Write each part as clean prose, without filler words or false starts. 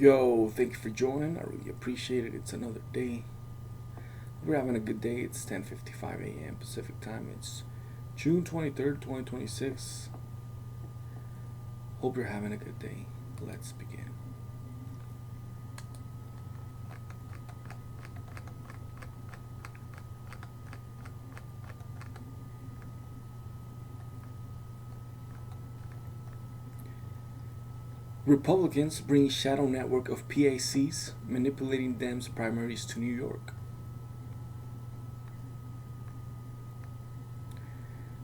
Yo, thank you for joining. I really appreciate it. It's another day. We're having a good day. It's 10:55 a.m. Pacific time. It's June 23rd, 2026. Hope you're having a good day. Let's begin. Republicans bring shadow network of PACs manipulating Dems primaries to New York.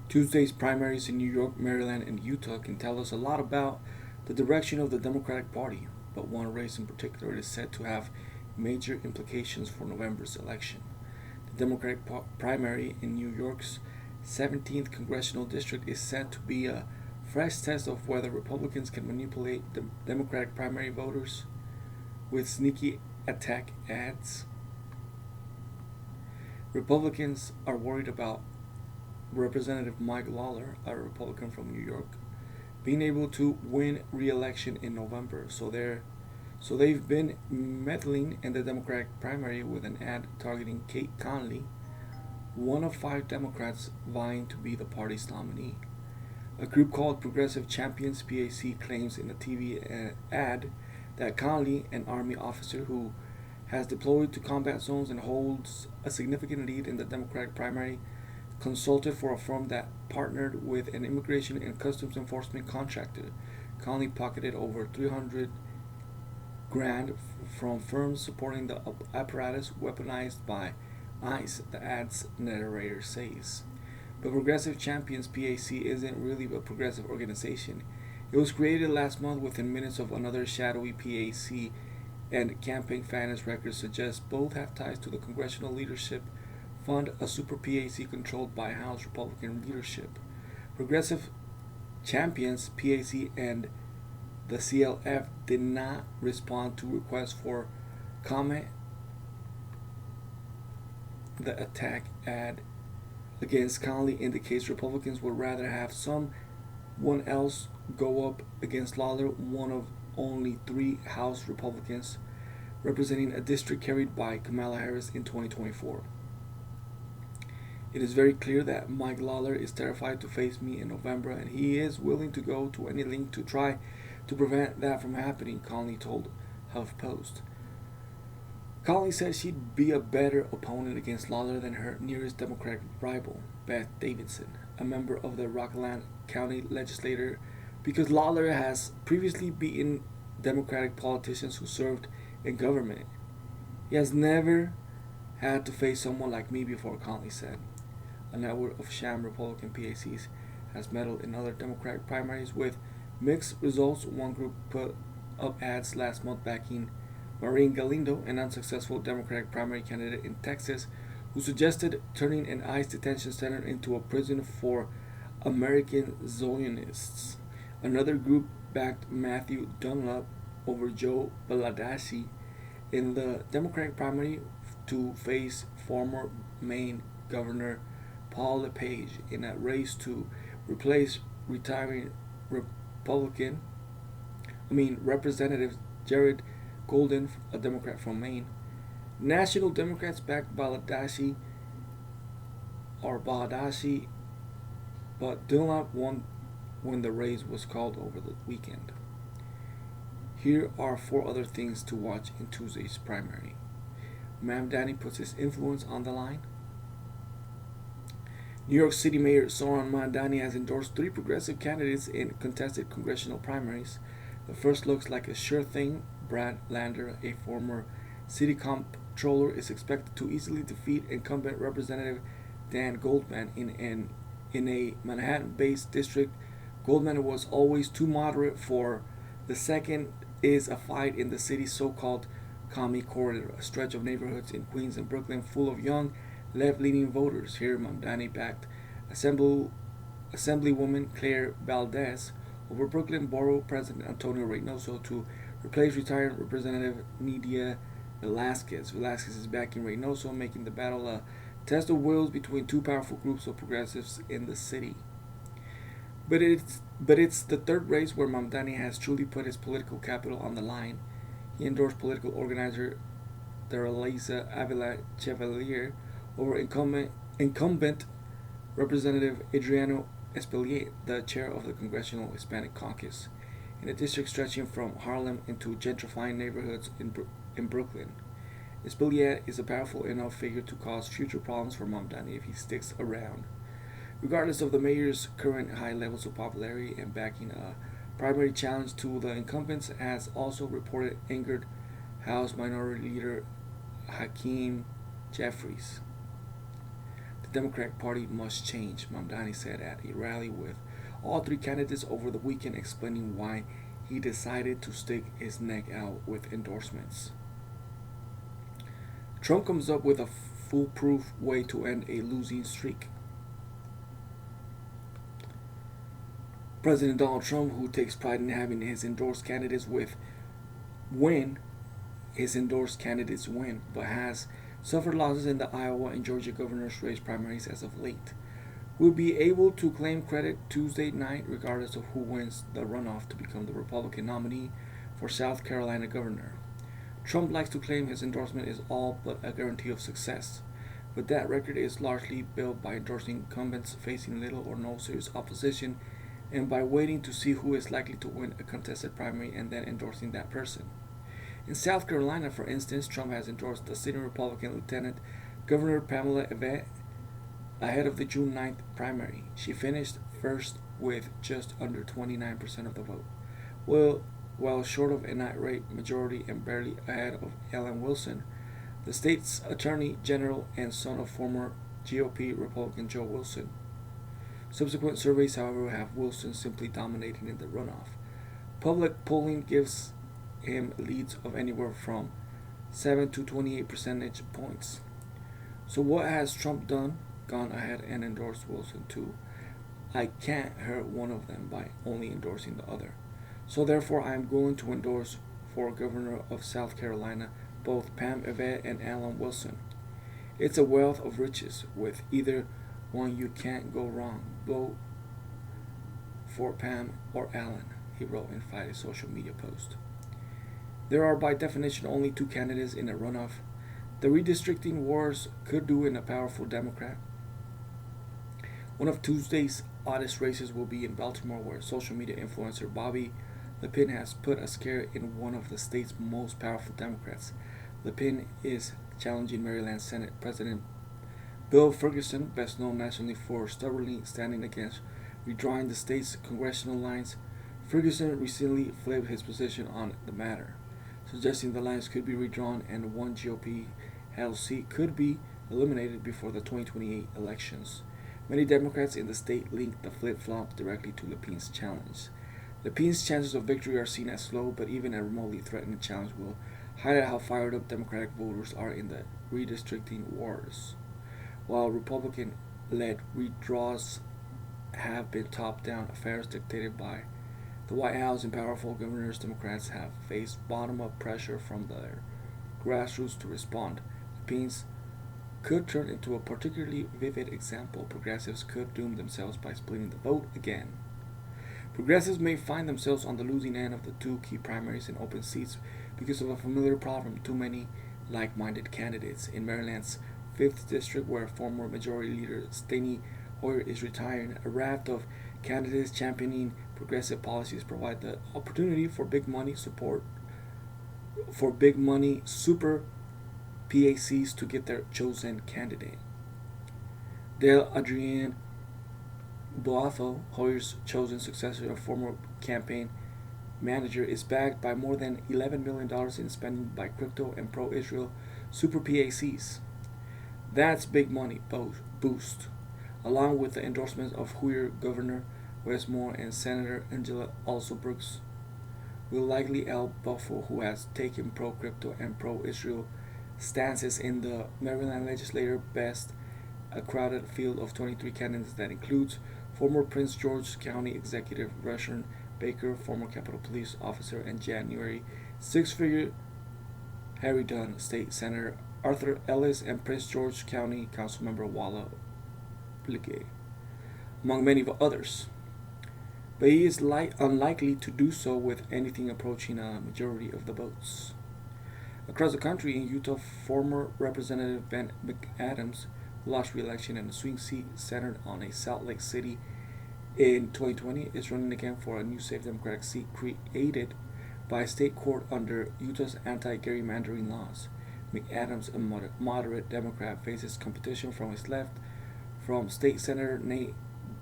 Tuesday's primaries in New York, Maryland, and Utah can tell us a lot about the direction of the Democratic Party, but one race in particular is said to have major implications for November's election. The Democratic primary in New York's 17th congressional district is said to be a fresh test of whether Republicans can manipulate the Democratic primary voters with sneaky attack ads. Republicans are worried about Representative Mike Lawler, a Republican from New York, being able to win re-election in November. So they've been meddling in the Democratic primary with an ad targeting Kate Conley, one of five Democrats vying to be the party's nominee. A group called Progressive Champions PAC claims in a TV ad that Conley, an Army officer who has deployed to combat zones and holds a significant lead in the Democratic primary, consulted for a firm that partnered with an immigration and customs enforcement contractor. Conley pocketed over 300 grand from firms supporting the apparatus weaponized by ICE, the ad's narrator says. But Progressive Champions PAC isn't really a progressive organization. It was created last month within minutes of another shadowy PAC, and campaign finance records suggest both have ties to the congressional leadership fund, a super PAC controlled by House Republican leadership. Progressive Champions PAC and the CLF did not respond to requests for comment. The attack ad against Conley indicates Republicans would rather have someone else go up against Lawler, one of only three House Republicans representing a district carried by Kamala Harris in 2024. It is very clear that Mike Lawler is terrified to face me in November, and he is willing to go to any length to try to prevent that from happening, Conley told HuffPost. Conley said she'd be a better opponent against Lawler than her nearest Democratic rival, Beth Davidson, a member of the Rockland County Legislature, because Lawler has previously beaten Democratic politicians who served in government. He has never had to face someone like me before, Conley said. A network of sham Republican PACs has meddled in other Democratic primaries with mixed results. One group put up ads last month backing Maureen Galindo, an unsuccessful Democratic primary candidate in Texas, who suggested turning an ICE detention center into a prison for American Zionists. Another group backed Matthew Dunlap over Joe Balladaci in the Democratic primary to face former Maine Governor Paul LePage in a race to replace retiring Representative Jared Golden, a Democrat from Maine. National Democrats backed Balladaci, but Dunlap won when the race was called over the weekend. Here are four other things to watch in Tuesday's primary. Mamdani puts his influence on the line. New York City Mayor Zohran Mamdani has endorsed three progressive candidates in contested congressional primaries. The first looks like a sure thing. Brad Lander, a former city comptroller, is expected to easily defeat incumbent Representative Dan Goldman in a Manhattan-based district. Goldman was always too moderate for. The second is a fight in the city's so-called Commie Corridor, a stretch of neighborhoods in Queens and Brooklyn full of young, left-leaning voters. Here, Mamdani backed Assemblywoman Claire Valdez over Brooklyn Borough President Antonio Reynoso to replace retired Representative Nydia Velasquez. Velasquez is backing Reynoso, making the battle a test of wills between two powerful groups of progressives in the city. But it's the third race where Mamdani has truly put his political capital on the line. He endorsed political organizer Teresa Avila Chevalier over incumbent Representative Adriano Espilier, the chair of the Congressional Hispanic Caucus, in a district stretching from Harlem into gentrifying neighborhoods in Brooklyn. Espilier is a powerful enough figure to cause future problems for Mamdani if he sticks around. Regardless of the mayor's current high levels of popularity and backing, a primary challenge to the incumbents has also reported angered House Minority Leader Hakeem Jeffries. The Democratic Party must change, Mamdani said at a rally with all three candidates over the weekend, explaining why he decided to stick his neck out with endorsements. Trump comes up with a foolproof way to end a losing streak. President Donald Trump, who takes pride in having win, his endorsed candidates win, but has suffered losses in the Iowa and Georgia governor's race primaries as of late, will be able to claim credit Tuesday night regardless of who wins the runoff to become the Republican nominee for South Carolina governor. Trump likes to claim his endorsement is all but a guarantee of success, but that record is largely built by endorsing incumbents facing little or no serious opposition and by waiting to see who is likely to win a contested primary and then endorsing that person. In South Carolina, for instance, Trump has endorsed the sitting Republican Lieutenant Governor Pamela Yvette ahead of the June 9th primary. She finished first with just under 29% of the vote, well short of an outright majority and barely ahead of Ellen Wilson, the state's Attorney General and son of former GOP Republican Joe Wilson. Subsequent surveys, however, have Wilson simply dominating in the runoff. Public polling gives him leads of anywhere from 7 to 28 percentage points. So what has Trump done? Gone ahead and endorsed Wilson too. I can't hurt one of them by only endorsing the other. So therefore I am going to endorse for governor of South Carolina both Pam Yvette and Alan Wilson. It's a wealth of riches. With either one you can't go wrong. Vote for Pam or Alan, he wrote inside a social media post. There are by definition only two candidates in a runoff. The redistricting wars could do in a powerful Democrat. One of Tuesday's oddest races will be in Baltimore, where social media influencer Bobby Lepine has put a scare in one of the state's most powerful Democrats. Lepine is challenging Maryland Senate President Bill Ferguson, best known nationally for stubbornly standing against redrawing the state's congressional lines. Ferguson recently flipped his position on the matter, suggesting the lines could be redrawn and one GOP held seat could be eliminated before the 2028 elections. Many Democrats in the state link the flip-flop directly to Lepine's challenge. Lepine's chances of victory are seen as low, but even a remotely threatening challenge will highlight how fired up Democratic voters are in the redistricting wars. While Republican-led redraws have been top-down affairs dictated by the White House and powerful governors, Democrats have faced bottom-up pressure from their grassroots to respond. Lepine's could turn into a particularly vivid example. Progressives could doom themselves by splitting the vote again. Progressives may find themselves on the losing end of the two key primaries in open seats because of a familiar problem: too many like-minded candidates. In Maryland's 5th District, where former Majority Leader Steny Hoyer is retiring, a raft of candidates championing progressive policies provide the opportunity for big money super PACs to get their chosen candidate. Dale Adrienne Boatho, Hoyer's chosen successor and former campaign manager, is backed by more than $11 million in spending by crypto and pro-Israel super PACs. That's big money boost, along with the endorsement of Hoyer Governor Wes Moore and Senator Angela Alsobrooks, will likely help Buffalo, who has taken pro-crypto and pro-Israel stances in the Maryland legislature, best a crowded field of 23 candidates that includes former Prince George's County Executive Rushern Baker, former Capitol Police officer and January six-figure Harry Dunn State Senator Arthur Ellis, and Prince George County Councilmember Walla Blige, among many others. But he is unlikely to do so with anything approaching a majority of the votes. Across the country, in Utah, former Representative Ben McAdams, who lost re-election in a swing seat centered on a Salt Lake City in 2020, is running again for a new safe Democratic seat created by a state court under Utah's anti-gerrymandering laws. McAdams, a moderate Democrat, faces competition from his left from State Senator Nate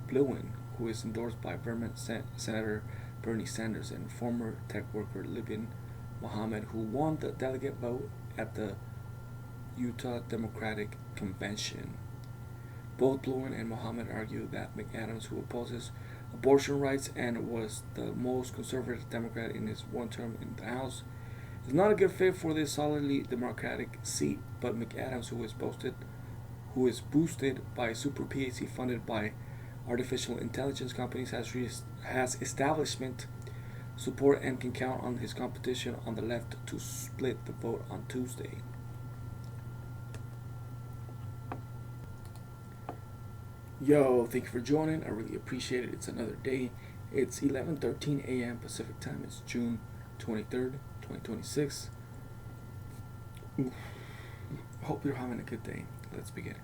Blewin, who is endorsed by Vermont Senator Bernie Sanders, and former tech worker Libyan Mohammed, who won the delegate vote at the Utah Democratic Convention. Both Blewin and Mohammed argue that McAdams, who opposes abortion rights and was the most conservative Democrat in his one term in the House, is not a good fit for this solidly Democratic seat. But McAdams, who is boosted by a super PhD funded by artificial intelligence companies, has establishment support and can count on his competition on the left to split the vote on Tuesday. Yo, thank you for joining. I really appreciate it. It's another day. It's 11:13 a.m. Pacific time. It's June 23rd, 2026. Hope you're having a good day. Let's begin.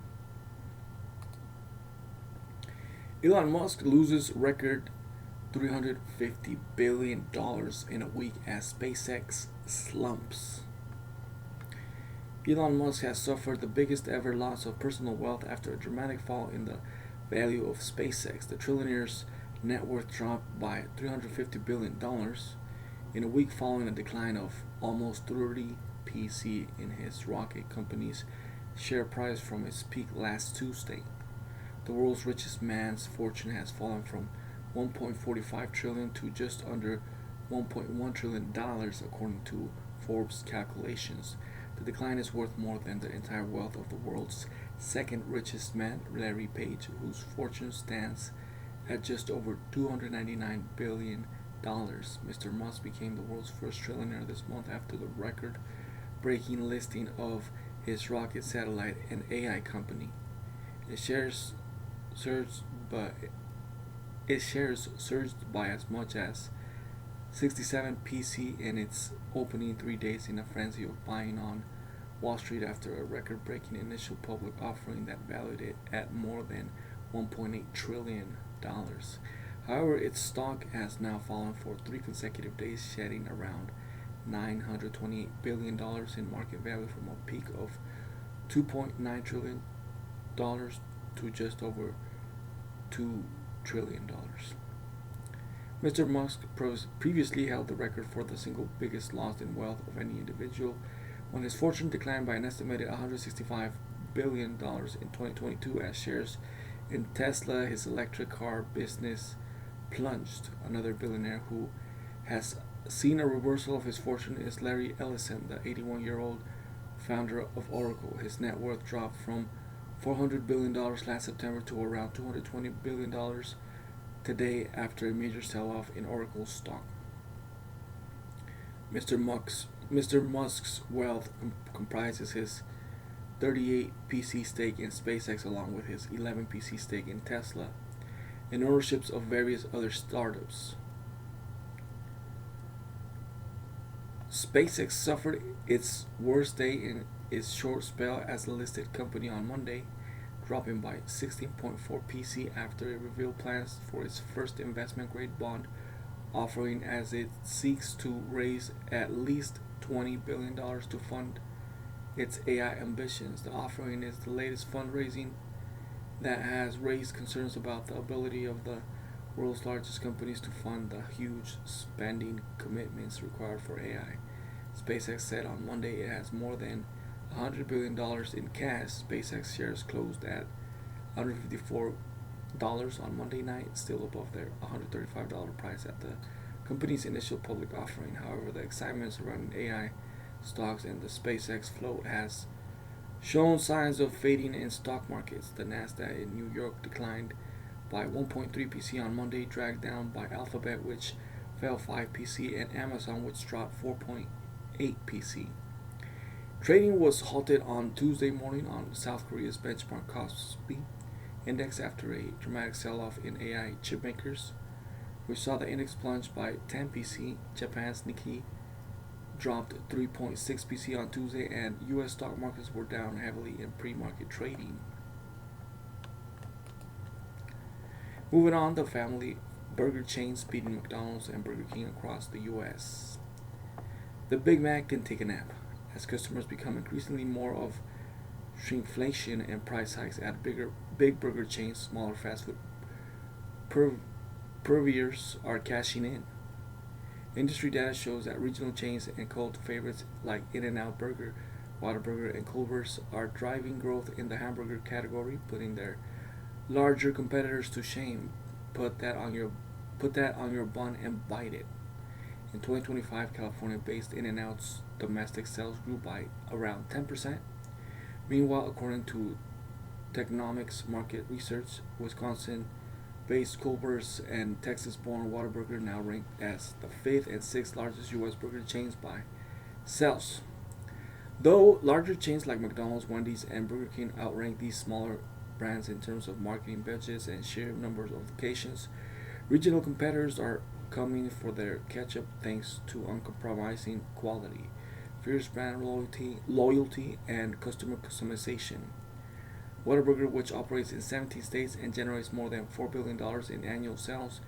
Elon Musk loses record $350 billion in a week as SpaceX slumps. Elon Musk has suffered the biggest ever loss of personal wealth after a dramatic fall in the value of SpaceX. The trillionaire's net worth dropped by $350 billion in a week following a decline of almost 30% in his rocket company's share price from its peak last Tuesday. The world's richest man's fortune has fallen from $1.45 trillion to just under $1.1 trillion according to Forbes calculations. The decline is worth more than the entire wealth of the world's second richest man, Larry Page, whose fortune stands at just over $299 billion. Mr. Musk became the world's first trillionaire this month after the record-breaking listing of his rocket satellite and AI company. Its shares surged by as much as 67% in its opening 3 days in a frenzy of buying on Wall Street after a record-breaking initial public offering that valued it at more than $1.8 trillion. However, its stock has now fallen for 3 consecutive days, shedding around $928 billion in market value from a peak of $2.9 trillion to just over $2 trillion. Mr. Musk previously held the record for the single biggest loss in wealth of any individual when his fortune declined by an estimated $165 billion in 2022 as shares in Tesla, his electric car business, plunged. Another billionaire who has seen a reversal of his fortune is Larry Ellison, the 81-year-old founder of Oracle. His net worth dropped from $400 billion last September to around $220 billion today after a major sell-off in Oracle's stock. Mr. Musk's wealth comprises his 38% stake in SpaceX along with his 11% stake in Tesla and ownerships of various other startups. SpaceX suffered its worst day in its short spell as a listed company on Monday, dropping by 16.4% after it revealed plans for its first investment-grade bond offering as it seeks to raise at least $20 billion to fund its AI ambitions. The offering is the latest fundraising that has raised concerns about the ability of the world's largest companies to fund the huge spending commitments required for AI. SpaceX said on Monday it has more than $100 billion in cash. SpaceX shares closed at $154 on Monday night, still above their $135 price at the company's initial public offering. However, the excitement surrounding AI stocks and the SpaceX float has shown signs of fading in stock markets. The Nasdaq in New York declined by 1.3% on Monday, dragged down by Alphabet, which fell 5%, and Amazon, which dropped 4.8%. Trading was halted on Tuesday morning on South Korea's benchmark Kospi index after a dramatic sell-off in AI chipmakers, which saw the index plunge by 10%. Japan's Nikkei dropped 3.6% on Tuesday, and U.S. stock markets were down heavily in pre-market trading. Moving on, the family burger chains beating McDonald's and Burger King across the U.S. The Big Mac can take a nap as customers become increasingly more of shrinkflation and price hikes at big burger chains. Smaller fast food purveyors are cashing in. Industry data shows that regional chains and cult favorites like In-N-Out Burger, Whataburger, and Culver's are driving growth in the hamburger category, putting their larger competitors to shame. Put that on your bun and bite it. In 2025, California-based In-N-Out's domestic sales grew by around 10%. Meanwhile, according to Technomics market research, Wisconsin-based Culver's and Texas-born Whataburger now rank as the fifth and sixth largest U.S. burger chains by sales. Though larger chains like McDonald's, Wendy's, and Burger King outrank these smaller brands in terms of marketing budgets and sheer numbers of locations, regional competitors are coming for their catch-up thanks to uncompromising quality, fierce brand loyalty, and customer customization. Whataburger, which operates in 17 states and generates more than $4 billion in annual sales,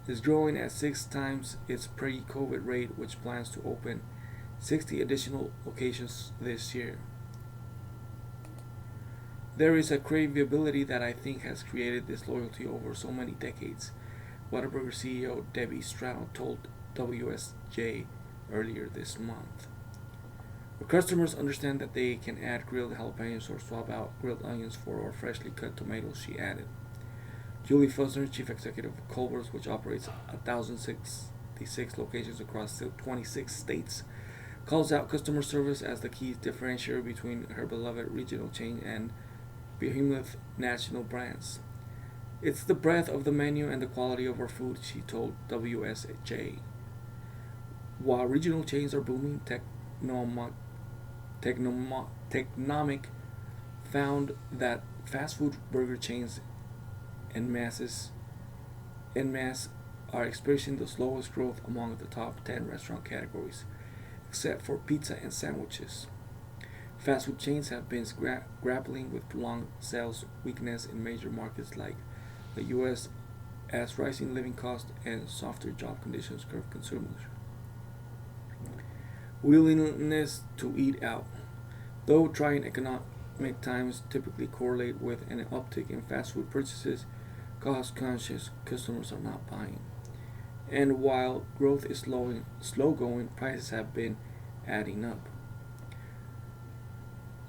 is growing at 6 times its pre-COVID rate, which plans to open 60 additional locations this year. There is a craveability that I think has created this loyalty over so many decades, Whataburger CEO Debbie Stroud told WSJ earlier this month. Our customers understand that they can add grilled jalapenos or swap out grilled onions for our freshly cut tomatoes, she added. Julie Fussner, chief executive of Culver's, which operates 1,066 locations across 26 states, calls out customer service as the key differentiator between her beloved regional chain and behemoth national brands. It's the breadth of the menu and the quality of our food, she told WSJ. While regional chains are booming, Technomic found that fast food burger chains en masse are experiencing the slowest growth among the top 10 restaurant categories, except for pizza and sandwiches. Fast food chains have been grappling with prolonged sales weakness in major markets like the U.S. as rising living costs and softer job conditions curb consumers' willingness to eat out. Though trying economic times typically correlate with an uptick in fast food purchases, cost-conscious customers are not buying. And while growth is slow going, prices have been adding up.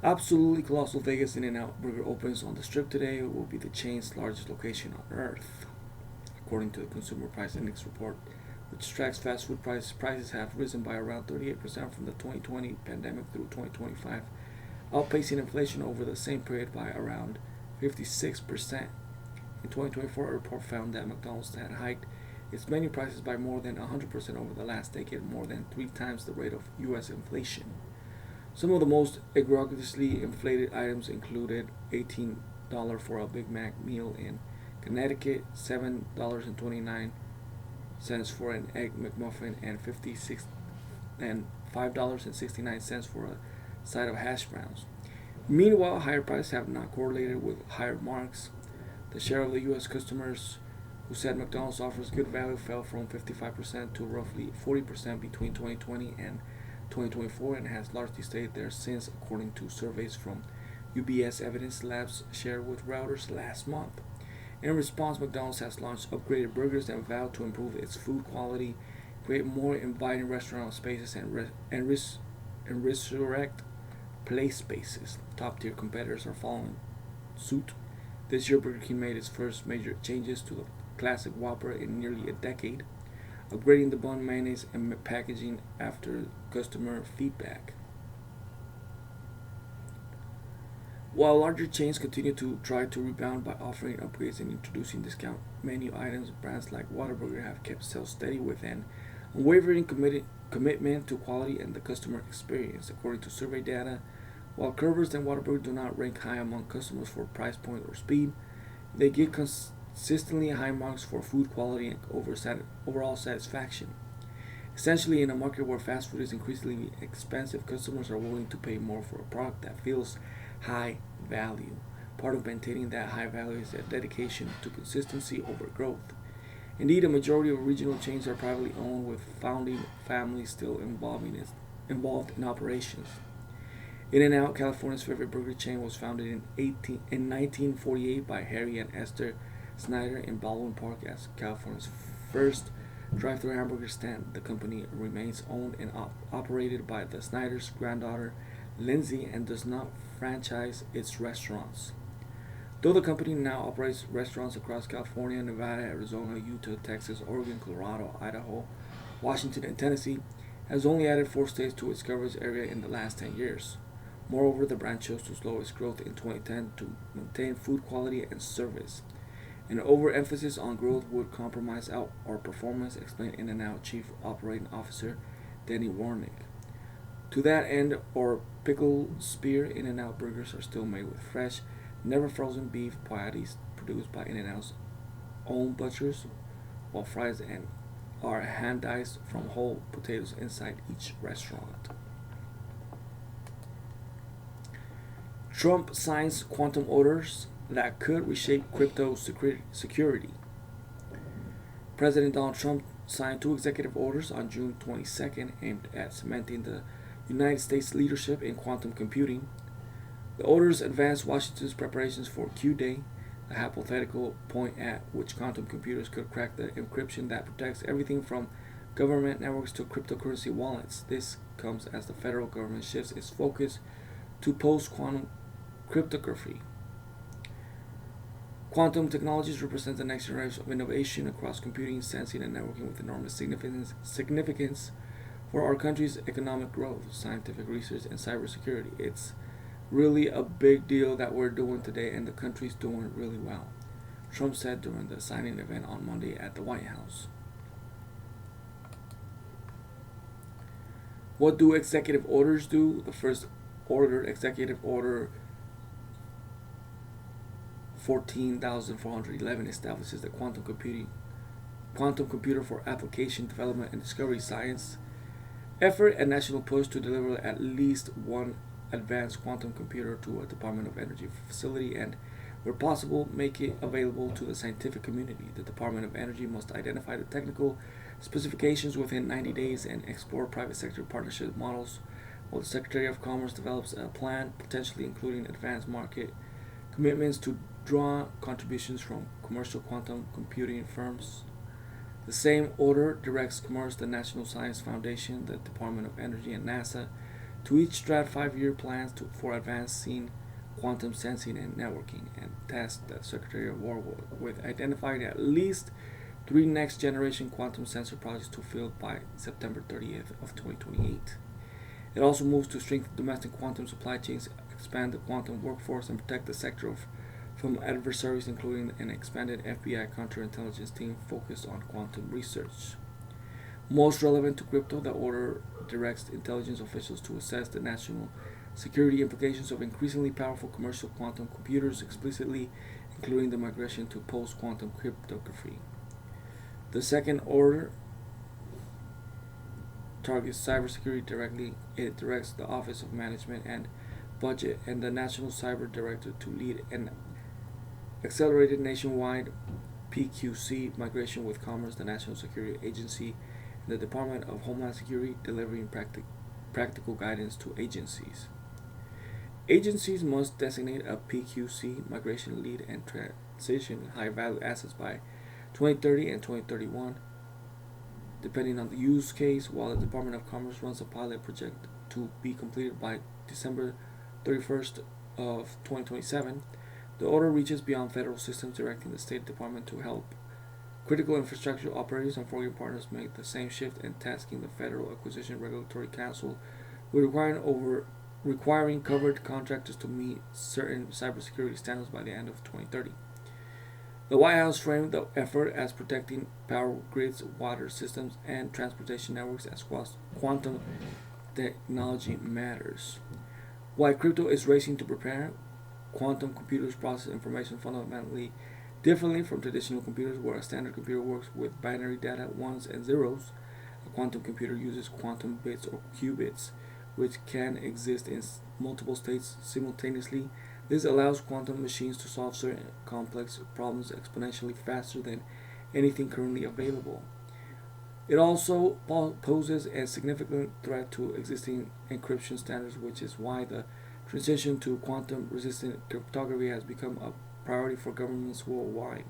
Absolutely colossal Vegas In-N-Out Burger opens on the Strip today. It will be the chain's largest location on Earth, according to the Consumer Price Index report, which tracks fast food prices. Prices have risen by around 38% from the 2020 pandemic through 2025, outpacing inflation over the same period by around 56%. In 2024, a report found that McDonald's had hiked its menu prices by more than 100% over the last decade, more than 3 times the rate of U.S. inflation. Some of the most egregiously inflated items included $18 for a Big Mac meal in Connecticut, $7.29 for an Egg McMuffin, and $5.69 for a side of hash browns. Meanwhile, higher prices have not correlated with higher marks. The share of the U.S. customers who said McDonald's offers good value fell from 55% to roughly 40% between 2020 and 2024 and has largely stayed there since, according to surveys from UBS Evidence Labs shared with Reuters last month. In response, McDonald's has launched upgraded burgers and vowed to improve its food quality, create more inviting restaurant spaces, and resurrect play spaces. Top-tier competitors are following suit. This year, Burger King made its first major changes to the classic Whopper in nearly a decade, upgrading the bun, mayonnaise, and packaging after customer feedback. While larger chains continue to try to rebound by offering upgrades and introducing discount menu items, brands like Whataburger have kept sales steady with an unwavering commitment to quality and the customer experience. According to survey data, while Culver's and Whataburger do not rank high among customers for price point or speed, they get consistently high marks for food quality and overall satisfaction. Essentially, in a market where fast food is increasingly expensive, customers are willing to pay more for a product that feels high value. Part of maintaining that high value is a dedication to consistency over growth. Indeed, a majority of regional chains are privately owned, with founding families still involved in operations. In-N-Out, California's favorite burger chain, was founded in 1948 by Harry and Esther Snyder in Baldwin Park as California's first drive-thru hamburger stand. The company remains owned and operated by the Snyder's granddaughter, Lindsay, and does not franchise its restaurants. Though the company now operates restaurants across California, Nevada, Arizona, Utah, Texas, Oregon, Colorado, Idaho, Washington, and Tennessee, has only added 4 states to its coverage area in the last 10 years. Moreover, the brand chose to slow its growth in 2010 to maintain food quality and service. An overemphasis on growth would compromise our performance, explained In-N-Out Chief Operating Officer Denny Warnick. To that end, our pickle spear In-N-Out burgers are still made with fresh, never frozen beef patties produced by In-N-Out's own butchers, while fries are hand diced from whole potatoes inside each restaurant. Trump signs quantum orders that could reshape crypto security. President Donald Trump signed 2 executive orders on June 22nd aimed at cementing the United States leadership in quantum computing. The orders advanced Washington's preparations for Q-Day, a hypothetical point at which quantum computers could crack the encryption that protects everything from government networks to cryptocurrency wallets. This comes as the federal government shifts its focus to post-quantum cryptography. Quantum technologies represent the next generation of innovation across computing, sensing, and networking, with enormous significance for our country's economic growth, scientific research, and cybersecurity. It's really a big deal that we're doing today, and the country's doing really well, Trump said during the signing event on Monday at the White House. What do executive orders do? The first order, Executive Order 14,411, establishes the quantum computer for application development and discovery science effort, a national push to deliver at least one advanced quantum computer to a Department of Energy facility, and, where possible, make it available to the scientific community. The Department of Energy must identify the technical specifications within 90 days and explore private sector partnership models, while the Secretary of Commerce develops a plan, potentially including advanced market commitments, to draw contributions from commercial quantum computing firms. The same order directs Commerce, the National Science Foundation, the Department of Energy, and NASA to each draft 5-year plans for advancing quantum sensing and networking, and tasked the Secretary of War with identifying at least 3 next-generation quantum sensor projects to field by September 30th of 2028. It also moves to strengthen domestic quantum supply chains, expand the quantum workforce, and protect the sector from adversaries, including an expanded FBI counterintelligence team focused on quantum research. Most relevant to crypto, the order directs intelligence officials to assess the national security implications of increasingly powerful commercial quantum computers, explicitly including the migration to post-quantum cryptography. The second order targets cybersecurity directly. It directs the Office of Management and Budget and the National Cyber Director to lead an accelerated nationwide PQC migration, with Commerce, the National Security Agency, and the Department of Homeland Security delivering practical guidance to agencies. Agencies must designate a PQC migration lead and transition high-value assets by 2030 and 2031, depending on the use case, while the Department of Commerce runs a pilot project to be completed by December 31st of 2027. The order reaches beyond federal systems, directing the State Department to help critical infrastructure operators and foreign partners make the same shift, and tasking the Federal Acquisition Regulatory Council with requiring covered contractors to meet certain cybersecurity standards by the end of 2030. The White House framed the effort as protecting power grids, water systems, and transportation networks as quantum technology matters. While crypto is racing to prepare, quantum computers process information fundamentally differently from traditional computers, where a standard computer works with binary data, ones and zeros. A quantum computer uses quantum bits or qubits, which can exist in multiple states simultaneously. This allows quantum machines to solve certain complex problems exponentially faster than anything currently available. It also poses a significant threat to existing encryption standards, which is why the transition to quantum resistant cryptography has become a priority for governments worldwide.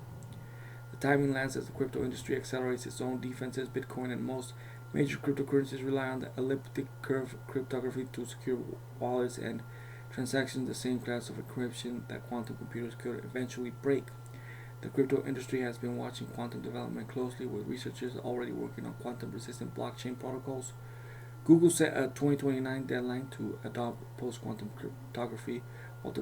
The timing lands as the crypto industry accelerates its own defenses. Bitcoin and most major cryptocurrencies rely on the elliptic curve cryptography to secure wallets and transactions, the same class of encryption that quantum computers could eventually break. The crypto industry has been watching quantum development closely, with researchers already working on quantum resistant blockchain protocols. Google set a 2029 deadline to adopt post quantum cryptography, while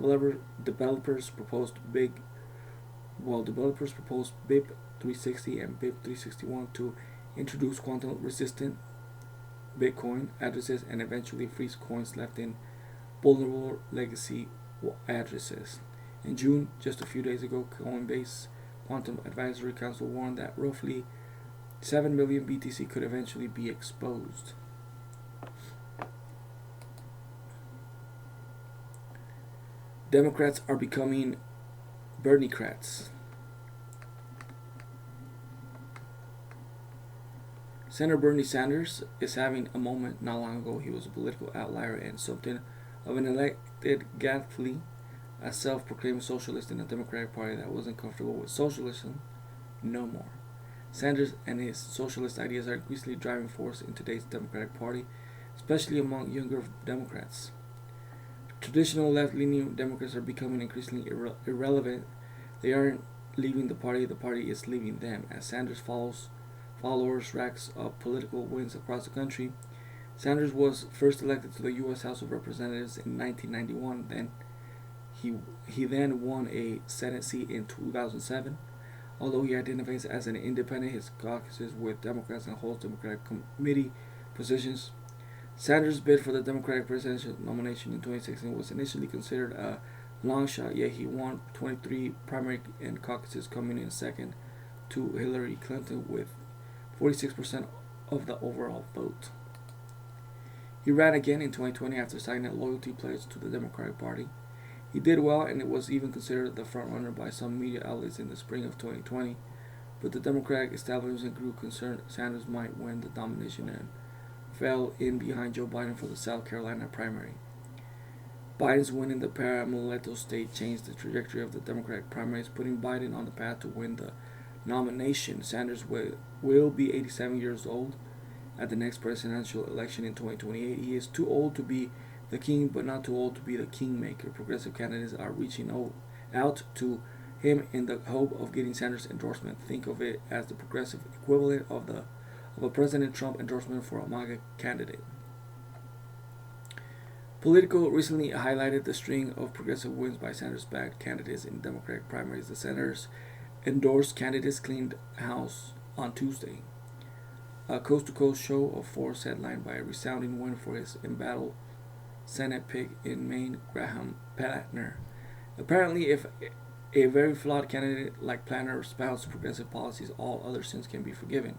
developers proposed BIP 360 and BIP 361 to introduce quantum resistant Bitcoin addresses and eventually freeze coins left in vulnerable legacy addresses. In June, just a few days ago, Coinbase Quantum Advisory Council warned that roughly 7 million BTC could eventually be exposed. Democrats are becoming Berniecrats. Senator Bernie Sanders is having a moment. Not long ago, he was a political outlier and something of an elected Gaffley, a self-proclaimed socialist in the Democratic Party that wasn't comfortable with socialism no more. Sanders and his socialist ideas are increasingly driving force in today's Democratic Party, especially among younger Democrats. Traditional left-leaning Democrats are becoming increasingly irrelevant. They aren't leaving the party is leaving them. As Sanders followers racks up political wins across the country. Sanders was first elected to the U.S. House of Representatives in 1991. He then won a Senate seat in 2007. Although he identifies as an independent, his caucuses with Democrats and holds Democratic committee positions. Sanders' bid for the Democratic presidential nomination in 2016 was initially considered a long shot, yet he won 23 primary and caucuses, coming in second to Hillary Clinton with 46% of the overall vote. He ran again in 2020 after signing a loyalty pledge to the Democratic Party. He did well, and it was even considered the frontrunner by some media outlets in the spring of 2020, but the Democratic establishment grew concerned Sanders might win the nomination and fell in behind Joe Biden for the South Carolina primary. Biden's win in the Para-Muleto state changed the trajectory of the Democratic primaries, putting Biden on the path to win the nomination. Sanders will be 87 years old at the next presidential election in 2028. He is too old to be the king, but not too old to be the kingmaker. Progressive candidates are reaching out to him in the hope of getting Sanders' endorsement. Think of it as the progressive equivalent of a President Trump endorsement for a MAGA candidate. Politico recently highlighted the string of progressive wins by Sanders-backed candidates in Democratic primaries. The senators endorsed candidates cleaned house on Tuesday. A coast-to-coast show of force headlined by a resounding win for his embattled Senate pick in Maine, Graham Plattner. Apparently, if a very flawed candidate like Plattner spouts progressive policies, all other sins can be forgiven.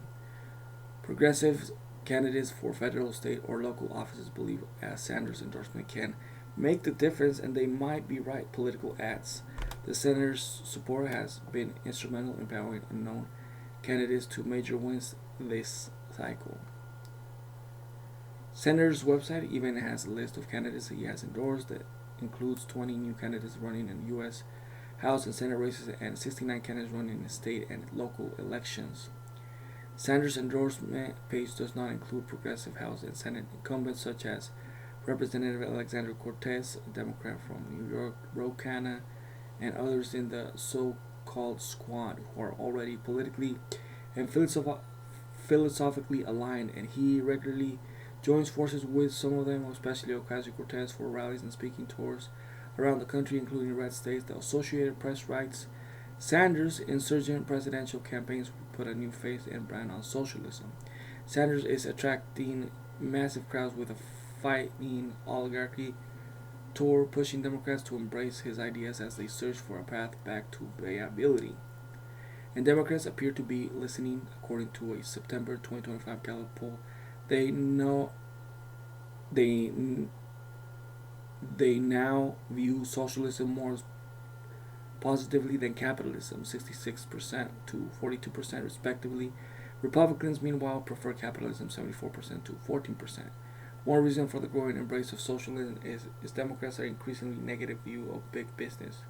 Progressive candidates for federal, state, or local offices believe a Sanders endorsement can make the difference, and they might be right. Political ads. The senator's support has been instrumental in empowering unknown candidates to major wins this cycle. Senator's website even has a list of candidates he has endorsed that includes 20 new candidates running in U.S. House and Senate races and 69 candidates running in state and local elections. Sanders' endorsement page does not include progressive House and Senate incumbents such as Representative Alexandria Cortez, a Democrat from New York, Rocana, and others in the so-called squad who are already politically and philosophically aligned, and he regularly joins forces with some of them, especially Ocasio-Cortez, for rallies and speaking tours around the country, including red states. The Associated Press writes, Sanders' insurgent presidential campaigns put a new face and brand on socialism. Sanders is attracting massive crowds with a fighting oligarchy tour, pushing Democrats to embrace his ideas as they search for a path back to viability. And Democrats appear to be listening, according to a September 2025 Gallup poll They know they they now view socialism more positively than capitalism, 66% to 42% respectively. Republicans, meanwhile, prefer capitalism, 74% to 14%. One reason for the growing embrace of socialism is Democrats' are increasingly negative view of big business.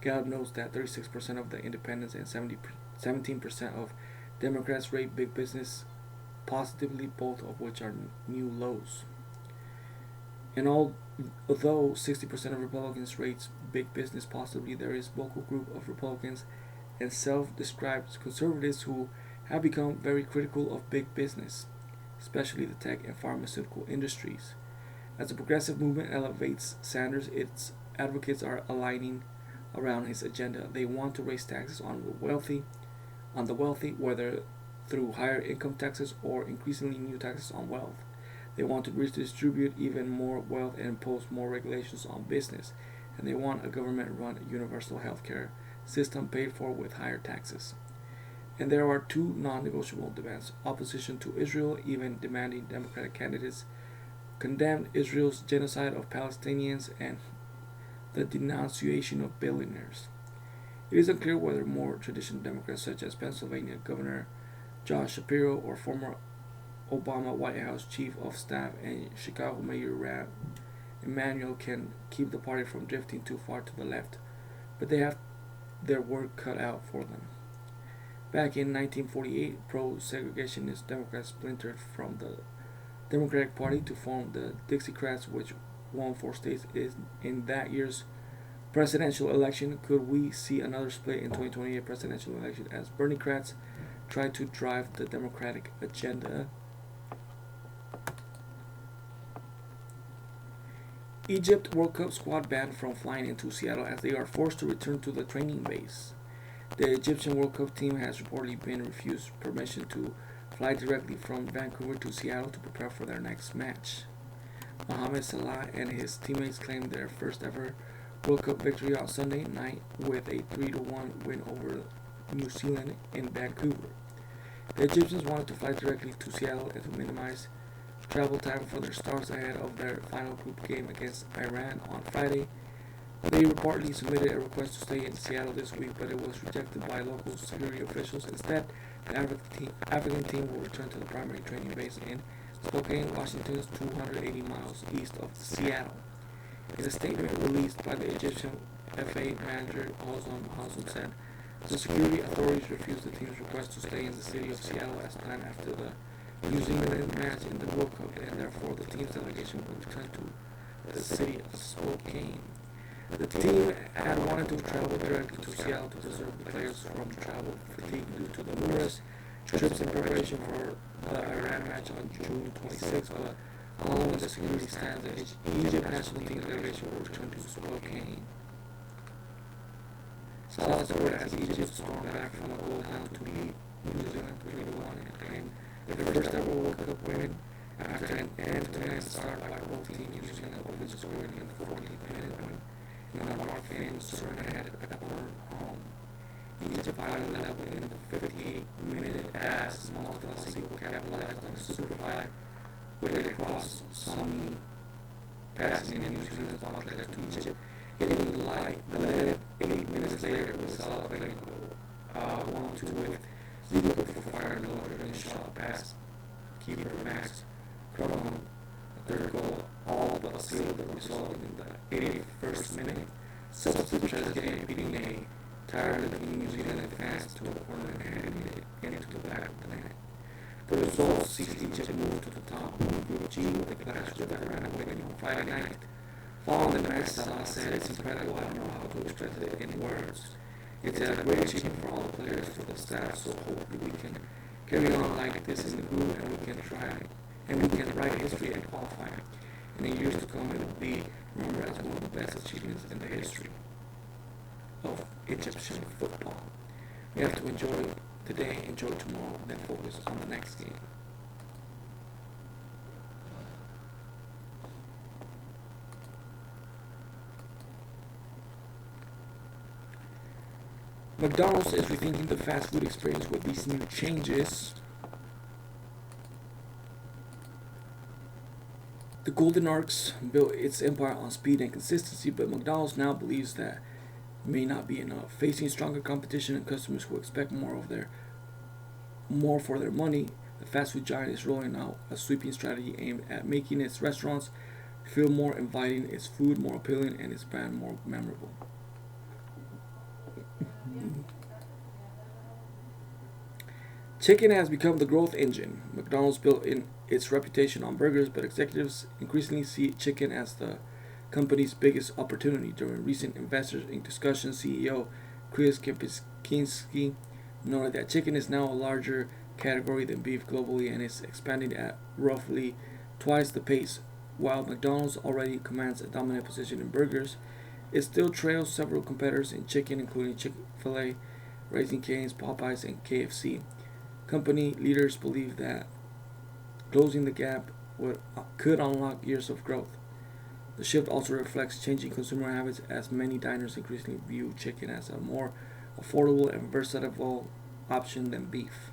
Gallup notes that 36% of the independents and 17% of Democrats rate big business positively, both of which are new lows. And although 60% of Republicans rates big business positively, there is a vocal group of Republicans and self-described conservatives who have become very critical of big business, especially the tech and pharmaceutical industries. As the progressive movement elevates Sanders, its advocates are aligning around his agenda. They want to raise taxes on the wealthy, whether through higher income taxes or increasingly new taxes on wealth. They want to redistribute even more wealth and impose more regulations on business. And they want a government run universal health care system paid for with higher taxes. And there are two non negotiable demands: opposition to Israel, even demanding Democratic candidates condemn Israel's genocide of Palestinians, and the denunciation of billionaires. It is unclear whether more traditional Democrats, such as Pennsylvania Governor Josh Shapiro or former Obama White House Chief of Staff and Chicago Mayor Rahm Emanuel, can keep the party from drifting too far to the left, but they have their work cut out for them. Back in 1948, pro-segregationist Democrats splintered from the Democratic Party to form the Dixiecrats, which won 4 states in that year's presidential election. Could we see another split in 2028 presidential election as Berniecrats try to drive the Democratic agenda? Egypt World Cup squad banned from flying into Seattle as they are forced to return to the training base. The Egyptian World Cup team has reportedly been refused permission to fly directly from Vancouver to Seattle to prepare for their next match. Mohamed Salah and his teammates claimed their first ever World Cup victory on Sunday night with a 3-1 win over New Zealand in Vancouver. The Egyptians wanted to fly directly to Seattle and to minimize travel time for their stars ahead of their final group game against Iran on Friday. They reportedly submitted a request to stay in Seattle this week, but it was rejected by local security officials. Instead, the African team will return to the primary training base in Spokane, Washington, 280 miles east of Seattle. In a statement released by the Egyptian FA manager Hazem said, the security authorities refused the team's request to stay in the city of Seattle as planned after the New Zealand match in the World Cup, and therefore the team's delegation will return to the city of Spokane. The team had wanted to travel directly to Seattle to preserve the players from travel fatigue due to the numerous trips in preparation for the Iran match on June 26, but following the security stance, the Egypt national team delegation will return to Spokane. Salah scored as Egypt stormed back from a goal down to beat New Zealand 3-1 and claimed their first ever World Cup win after an end-to-end start by both teams. New Zealand opened scoring in the 14th minute when North End surrendered at home. Egypt finally leveled in the 58th minute as Malta capitalized on a super five with a cross Sami passing in New Zealand's outlet to Egypt. Hitting like 8 minutes later, it was celebrating 1-2 with Zico for fire and delivering a shot past keeper Max Crone. A third goal all but sealed the result in the 81st minute. Substitute Trezeguet beating a tired New Zealand fans to a corner and heading it into the back of the net. The result sees Egypt move to the top of Group G with a clash with Iran awaiting on Friday night. Following the match, Salah said, "It's incredible, I don't know how to express it in words. It's a great achievement for all the players, for the staff, so hopefully we can carry on like this in the group and we can write history and qualify. In the years to come, it will be remembered as one of the best achievements in the history of Egyptian football. We have to enjoy today, enjoy tomorrow, then focus on the next game." McDonald's is rethinking the fast food experience with these new changes. The Golden Arcs built its empire on speed and consistency, but McDonald's now believes that may not be enough. Facing stronger competition and customers who expect more for their money, the fast food giant is rolling out a sweeping strategy aimed at making its restaurants feel more inviting, its food more appealing, and its brand more memorable. Chicken has become the growth engine. McDonald's built in its reputation on burgers, but executives increasingly see chicken as the company's biggest opportunity. During recent investors in discussion, CEO Chris Kempczynski noted that chicken is now a larger category than beef globally and is expanding at roughly twice the pace. While McDonald's already commands a dominant position in burgers, it still trails several competitors in chicken, including Chick-fil-A, Raising Cane's, Popeyes, and KFC. Company leaders believe that closing the gap could unlock years of growth. The shift also reflects changing consumer habits as many diners increasingly view chicken as a more affordable and versatile option than beef.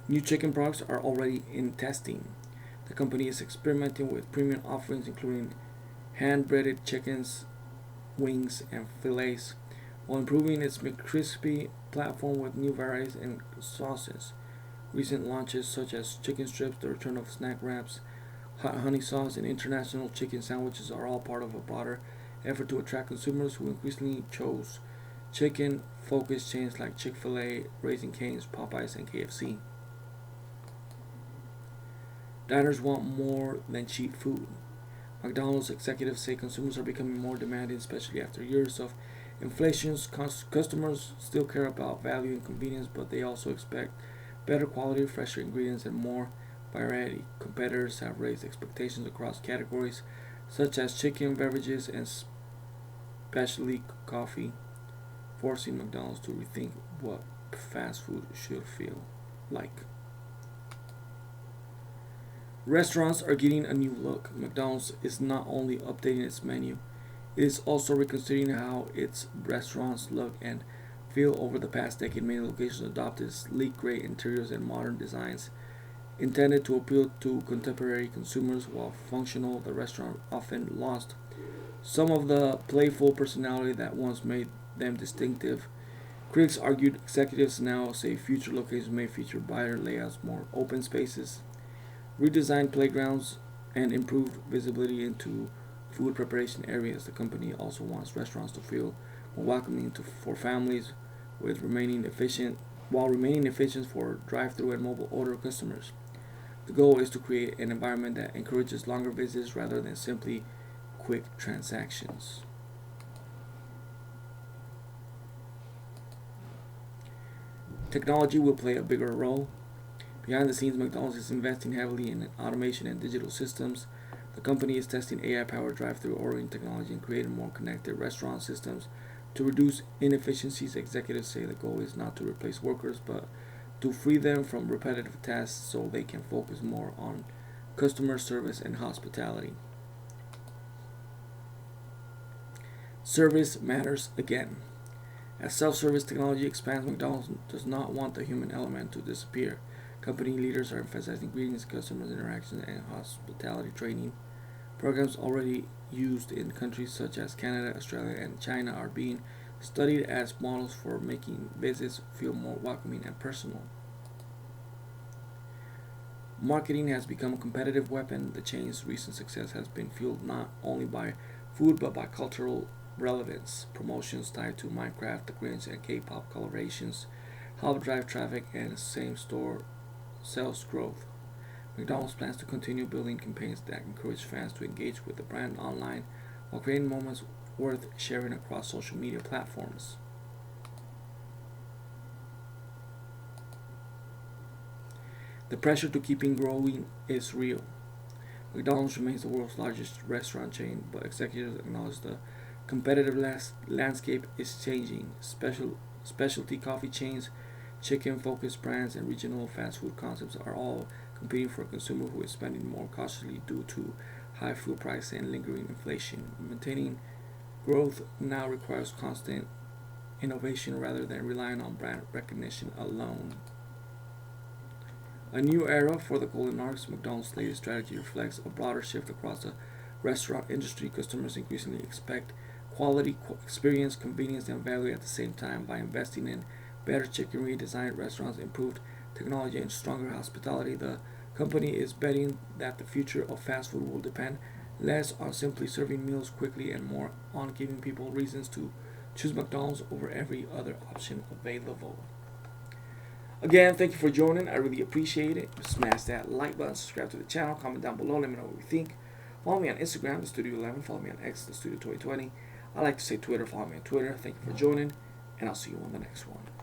New chicken products are already in testing. The company is experimenting with premium offerings including hand-breaded chickens, wings, and fillets, while improving its McCrispy platform with new varieties and sauces. Recent launches such as chicken strips, the return of snack wraps, hot honey sauce, and international chicken sandwiches are all part of a broader effort to attract consumers who increasingly chose chicken-focused chains like Chick-fil-A, Raising Cane's, Popeyes, and KFC. Diners want more than cheap food. McDonald's executives say consumers are becoming more demanding, especially after years of inflation. Customers still care about value and convenience, but they also expect better quality, fresher ingredients, and more variety. Competitors have raised expectations across categories such as chicken, beverages, and specialty coffee, forcing McDonald's to rethink what fast food should feel like. Restaurants are getting a new look. McDonald's is not only updating its menu, it is also reconsidering how its restaurants look and feel. Over the past decade, many locations adopted sleek gray interiors and modern designs intended to appeal to contemporary consumers. While functional, the restaurant often lost some of the playful personality that once made them distinctive. Critics argued executives now say future locations may feature brighter layouts, more open spaces, redesigned playgrounds, and improved visibility into food preparation areas. The company also wants restaurants to feel more welcoming for families with remaining efficient while remaining efficient for drive-through and mobile order customers. The goal is to create an environment that encourages longer visits rather than simply quick transactions. Technology will play a bigger role. Behind the scenes, McDonald's is investing heavily in automation and digital systems. The company is testing AI-powered drive-through ordering technology and creating more connected restaurant systems to reduce inefficiencies. Executives say the goal is not to replace workers, but to free them from repetitive tasks so they can focus more on customer service and hospitality. Service matters again. As self-service technology expands, McDonald's does not want the human element to disappear. Company leaders are emphasizing ingredients, customer interaction, and hospitality training. Programs already used in countries such as Canada, Australia, and China are being studied as models for making visits feel more welcoming and personal. Marketing has become a competitive weapon. The chain's recent success has been fueled not only by food but by cultural relevance. Promotions tied to Minecraft, the Grinch, and K-pop collaborations help drive traffic and same-store sales growth. McDonald's plans to continue building campaigns that encourage fans to engage with the brand online while creating moments worth sharing across social media platforms. The pressure to keep growing is real. McDonald's remains the world's largest restaurant chain, but executives acknowledge the competitive landscape is changing. Specialty coffee chains, chicken-focused brands, and regional fast food concepts are all competing for a consumer who is spending more cautiously due to high food prices and lingering inflation. Maintaining growth now requires constant innovation rather than relying on brand recognition alone. A new era for the Golden Arcs. McDonald's latest strategy reflects a broader shift across the restaurant industry. Customers increasingly expect quality, experience, convenience, and value at the same time. By investing in better chicken redesigned restaurants, improved technology, and stronger hospitality, the company is betting that the future of fast food will depend less on simply serving meals quickly and more on giving people reasons to choose McDonald's over every other option available. Again, thank you for joining. I really appreciate it. Smash that like button, subscribe to the channel, comment down below, let me know what you think. Follow me on Instagram, the Studio 11. Follow me on X, the Studio 2020. I like to say Twitter. Follow me on Twitter. Thank you for joining, and I'll see you on the next one.